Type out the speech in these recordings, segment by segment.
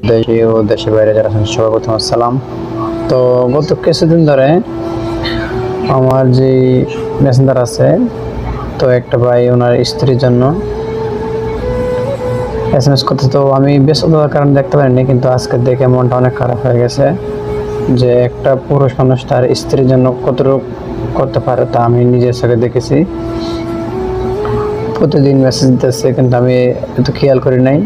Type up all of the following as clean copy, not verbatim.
দেশে ও দেশের বাইরে যারা আছেন সবাই প্রথম আসসালাম। তো গত কিছুদিন ধরে আমার যে মেসেঞ্জার আছে, তো একটা ভাই ওনার স্ত্রীর জন্য SMS করতে, তো আমি ব্যস্ততার কারণে দেখতে পারিনি, কিন্তু আজকে দেখে মনটা অনেক খারাপ হয়ে গেছে যে একটা পুরুষ মানুষ তার স্ত্রীর জন্য কতটুকু করতে পারে তা আমি নিজের চোখে দেখেছি। প্রতিদিন মেসেজ দিতেছে কিন্তু আমি এত খেয়াল করি নাই।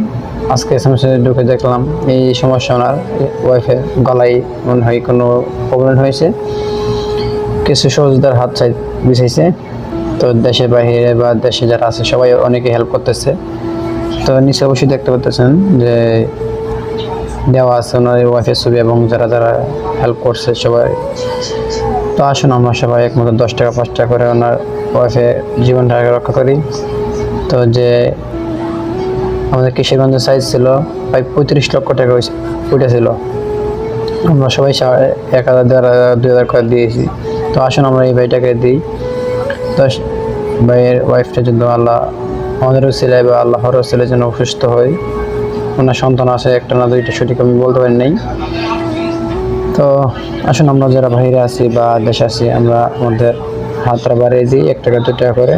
আজকে SMS ঢুকে দেখলাম এই সমস্যা, ওনার ওয়াইফের গলায় মনে হয় কোনো প্রবলেম হয়েছে, কিছু সহযোগিতার হাত বিছাইছে। তো দেশের বাইরে বা দেশে যারা আছে সবাই অনেকে হেল্প করতেছে। তো নিচে অবশ্যই দেখতে পাচ্ছেন যে দেওয়া আছে ওনার ওয়াইফের ছবি এবং যারা যারা হেল্প করছে সবাই। তো আসুন আমরা সবাই একমাত্র 10 টাকা 5 টাকা করে ওনার ওয়াইফের জীবনটাকে রক্ষা করি। তো যে আমাদের কিশোরগঞ্জের সাইজ ছিল প্রায় 35 লক্ষ টাকা উঠেছিল, আমরা সবাই 1000 2000 করে দিয়েছি। তো আসুন আমরা এই ভাইটাকে দিই। তো ভাইয়ের ওয়াইফটা যদি আল্লাহ আমাদেরও ছেলে বা আল্লাহরও ছেলে যেন অসুস্থ হয়, ওনার সন্তান আছে একটা না দুইটা, সঠিক আমি বলতে পারি নাই। তো আসুন আমরা যারা বাইরে আছি বা দেশে আছি আমরা আমাদের হাতটা বাড়িয়ে দিই 1 টাকা 2 টাকা করে।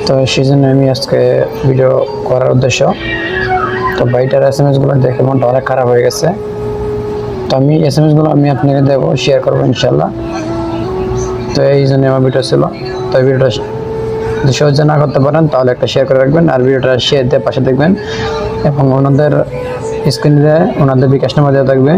তো সেই জন্য আমি আজকে ভিডিও করার উদ্দেশ্য। তো ভাইটার SMS-গুলো দেখে মনটা অনেক খারাপ হয়ে গেছে। তো আমি SMS-গুলো আমি আপনাকে দেবো, শেয়ার করবো ইনশাল্লাহ। তো এই জন্য আমার ভিডিও ছিল। তো এই ভিডিওটা যদি সহজে না করতে পারেন তাহলে একটা শেয়ার করে রাখবেন, আর ভিডিওটা শেয়ার দিয়ে পাশে দেখবেন এবং ওনাদের স্ক্রিনে ওনাদের বিকাশ নাম্বার দেওয়া থাকবে।